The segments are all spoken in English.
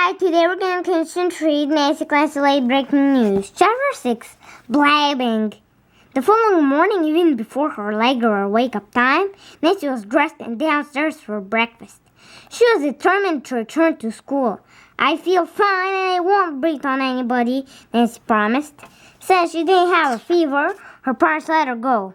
Hi, today we're going to concentrate Nancy Clancy late breaking news. Chapter 6, Blabbing. The following morning, even before her regular wake-up time, Nancy was dressed and downstairs for breakfast. She was determined to return to school. I feel fine and I won't breathe on anybody, Nancy promised. Since she didn't have a fever, her parents let her go.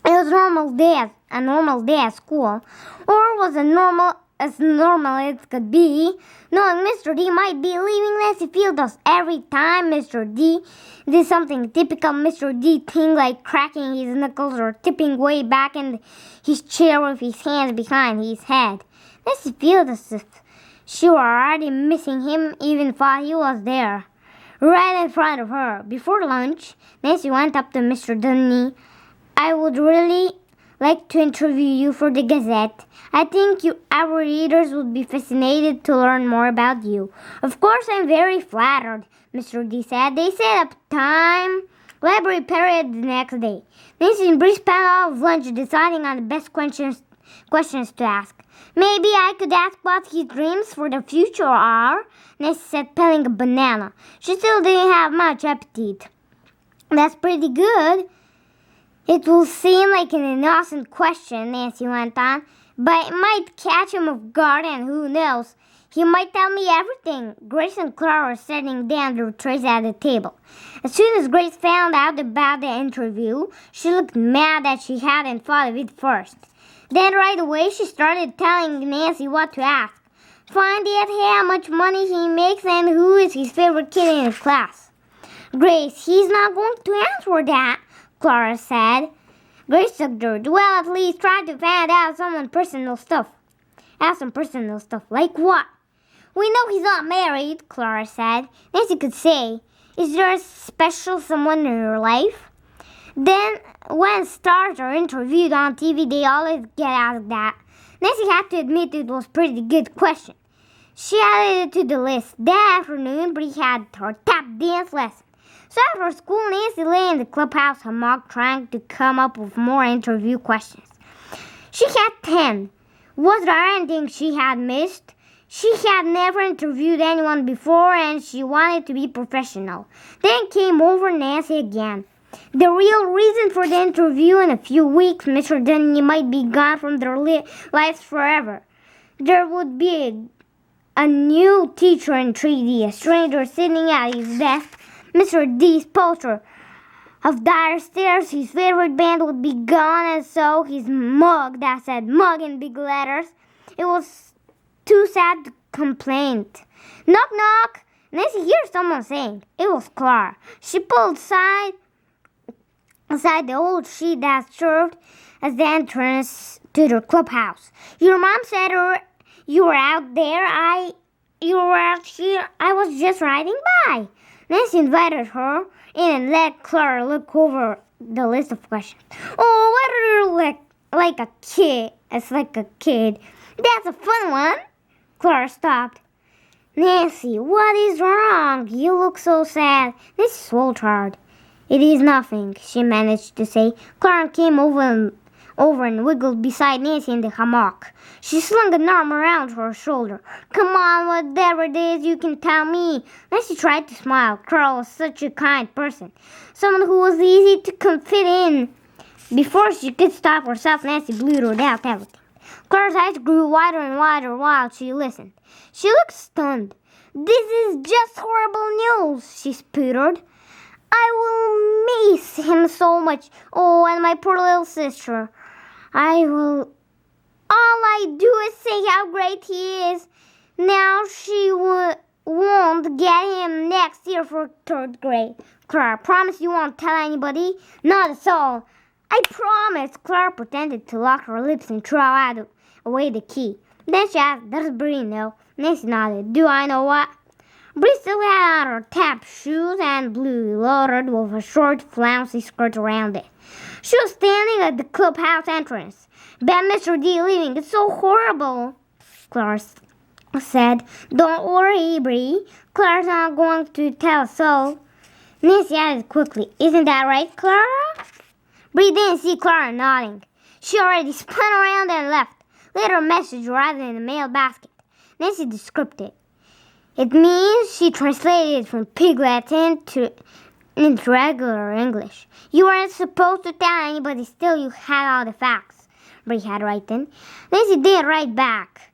It was a normal day at school, or was as normal as it could be, knowing Mr. D might be leaving. Nancy felt thus every time Mr. D did something typical Mr. D thing like cracking his knuckles or tipping way back in his chair with his hands behind his head. Nancy felt as if she were already missing him even while he was there, right in front of her. Before lunch, Nancy went up to Mr. Dunny. I would really like to interview you for the Gazette. I think our readers would be fascinated to learn more about you. Of course, I'm very flattered, Mr. D said. They set up time, library period the next day. Nancy and Bree spent all of lunch deciding on the best questions to ask. Maybe I could ask what his dreams for the future are, Nancy said, peeling a banana. She still didn't have much appetite. That's pretty good. It will seem like an innocent question, Nancy went on, but it might catch him off guard, and who knows, he might tell me everything. Grace and Clara were sitting down their trays at the table. As soon as Grace found out about the interview, she looked mad that she hadn't thought of it first. Then right away she started telling Nancy what to ask. Find out how much money he makes and who is his favorite kid in his class. Grace, he's not going to answer that, Clara said. Grace suggested, well, at least try to find out some personal stuff. Ask some personal stuff. Like what? We know he's not married, Clara said. Nancy could say, is there a special someone in your life? Then, when stars are interviewed on TV, they always get asked that. Nancy had to admit it was a pretty good question. She added it to the list. That afternoon, Bree had her tap dance lesson. So after school, Nancy lay in the clubhouse hammock trying to come up with more interview questions. She had 10. Was there anything she had missed? She had never interviewed anyone before and she wanted to be professional. Then came over Nancy again. The real reason for the interview: in a few weeks, Mr. Dunny might be gone from their lives forever. There would be a new teacher in 3D, a stranger sitting at his desk. Mr. D's poster of Dire Stairs, his favorite band, would be gone, and so his mug that said mug in big letters. It was too sad to complain. Knock, knock. Nancy heard someone saying. It was Clara. She pulled aside the old sheet that served as the entrance to the clubhouse. Your mom said you were out there. You were out here. I was just riding by. Nancy invited her in and let Clara look over the list of questions. Oh, what do you look like a kid? It's like a kid. That's a fun one. Clara stopped. Nancy, what is wrong? You look so sad. Nancy swallowed hard. It is nothing, she managed to say. Clara came over and wiggled beside Nancy in the hammock. She slung an arm around her shoulder. Come on, whatever it is, you can tell me. Nancy tried to smile. Clara was such a kind person. Someone who was easy to fit in. Before she could stop herself, Nancy blurted out everything. Clara's eyes grew wider and wider while she listened. She looked stunned. This is just horrible news, she sputtered. I will miss him so much. Oh, and my poor little sister. All I do is say how great he is. Now she won't get him next year for third grade. Clara, promise you won't tell anybody? Not at all. I promise. Clara pretended to lock her lips and throw away the key. Then she asked, does Bree know? Nancy nodded. Do I know what? Bree still had on her tap shoes and blue loaded with a short flouncy skirt around it. She was standing at the clubhouse entrance. Bet Mr. D leaving. It's so horrible, Clara said. Don't worry, Bree. Clara's not going to tell so. Nancy added quickly. Isn't that right, Clara? Bree didn't see Clara nodding. She already spun around and left. Later, a message arrived in the mail basket. Nancy described it. It means she translated it from Pig Latin into regular English. You weren't supposed to tell anybody, still you had all the facts, Bree had written. Nancy didn't write back.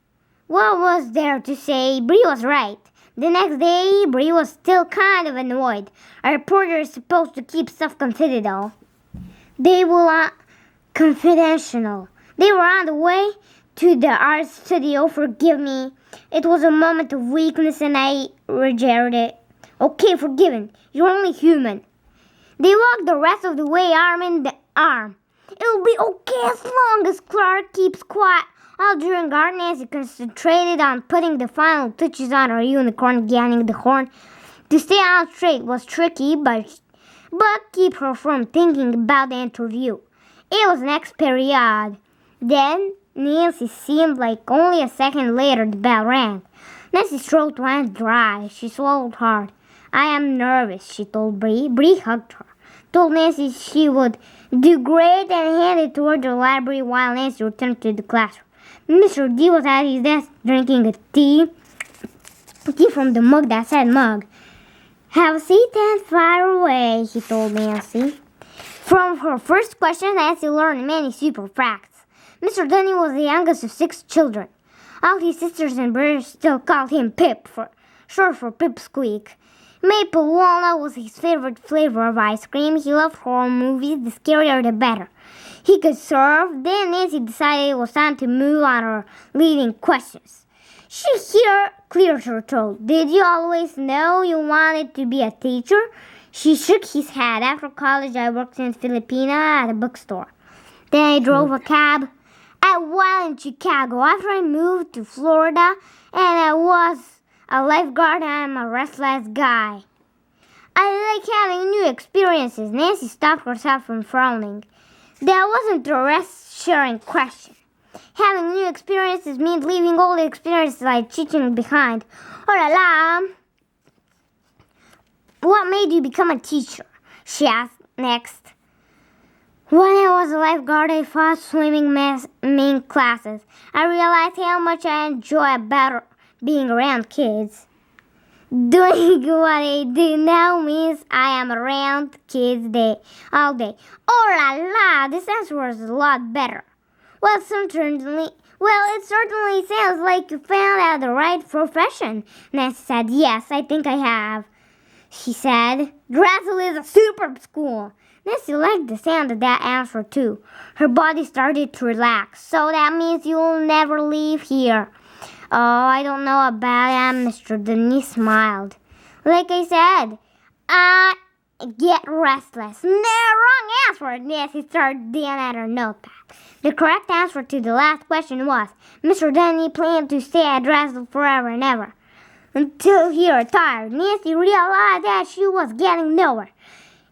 What was there to say? Bree was right. The next day, Bree was still kind of annoyed. A reporter is supposed to keep stuff confidential. They were confidential. They were on the way to the art studio. Forgive me. It was a moment of weakness and I rejected it. Okay, forgiven. You're only human. They walked the rest of the way arm in arm. It'll be okay as long as Clark keeps quiet. All during art, Nancy concentrated on putting the final touches on her unicorn, getting the horn. To stay on straight was tricky, but keep her from thinking about the interview. It was next period. Then Nancy seemed like only a second later the bell rang. Nancy's throat went dry. She swallowed hard. I am nervous, she told Bree. Bree hugged her, told Nancy she would do great, and handed toward the library while Nancy returned to the classroom. Mr. D was at his desk drinking a tea from the mug that said mug. Have a seat and fire away, he told Nancy. From her first question, Nancy learned many super facts. Mr. Dunny was the youngest of 6 children. All his sisters and brothers still called him Pip, short for Pipsqueak. Maple walnut was his favorite flavor of ice cream. He loved horror movies, the scarier the better. He could surf. Then Nancy decided it was time to move on her leading questions. She cleared her throat. Did you always know you wanted to be a teacher? She shook his head. After college, I worked in Filipina at a bookstore. Then I drove a cab a while in Chicago. After I moved to Florida, and I was a lifeguard, I'm a restless guy. I like having new experiences. Nancy stopped herself from frowning. That wasn't a rest-sharing question. Having new experiences means leaving old experiences like teaching behind. Oh la la. What made you become a teacher? She asked next. When I was a lifeguard, I taught swimming main classes. I realized how much I enjoy about being around kids. Doing what I do now means I am around kids all day. Oh la la, this answer was a lot better. Well, it certainly sounds like you found out the right profession. Nancy said, yes, I think I have. She said, Dressel is a superb school. Nancy liked the sound of that answer too. Her body started to relax. So that means you'll never leave here. Oh, I don't know about that, Mr. Denise smiled. Like I said, I get restless. No, wrong answer. Nancy started down at her notepad. The correct answer to the last question was, Mr. Denny planned to stay at Dressel forever and ever. Until he retired, Nancy realized that she was getting nowhere.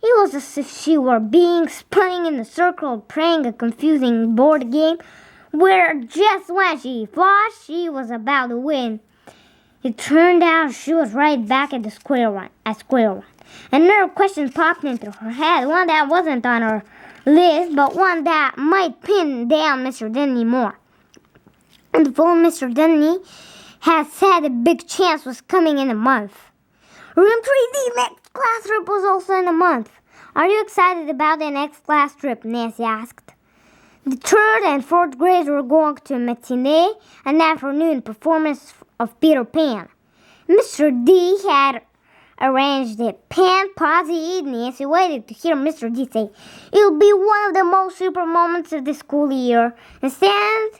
It was as if she were being spinning in a circle playing a confusing board game where just when she thought she was about to win, it turned out she was right back at square one. Another question popped into her head, one that wasn't on her list, but one that might pin down Mr. Denny more. And the phone Mr. Denny had said a big chance was coming in a month. Room 3D next class trip was also in a month. Are you excited about the next class trip? Nancy asked. The 3rd and 4th grades were going to a matinee, an afternoon performance of Peter Pan. Mr. D had arranged it. Pan paused. Nancy waited to hear Mr. D say, it'll be one of the most super moments of the school year. Instead,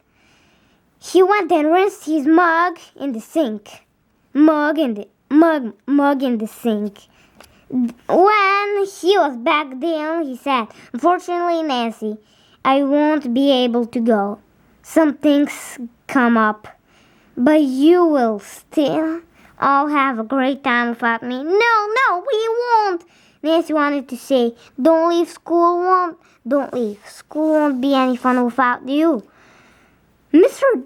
he went and rinsed his mug in the sink. Mug in the sink. When he was back down, he said, unfortunately, Nancy, I won't be able to go. Some things come up. But you will still all have a great time without me. No, we won't. Nancy wanted to say, don't leave. School won't be any fun without you. Mr.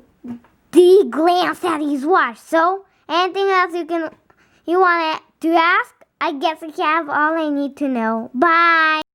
D glanced at his watch. So, anything else you want to ask? I guess I have all I need to know. Bye.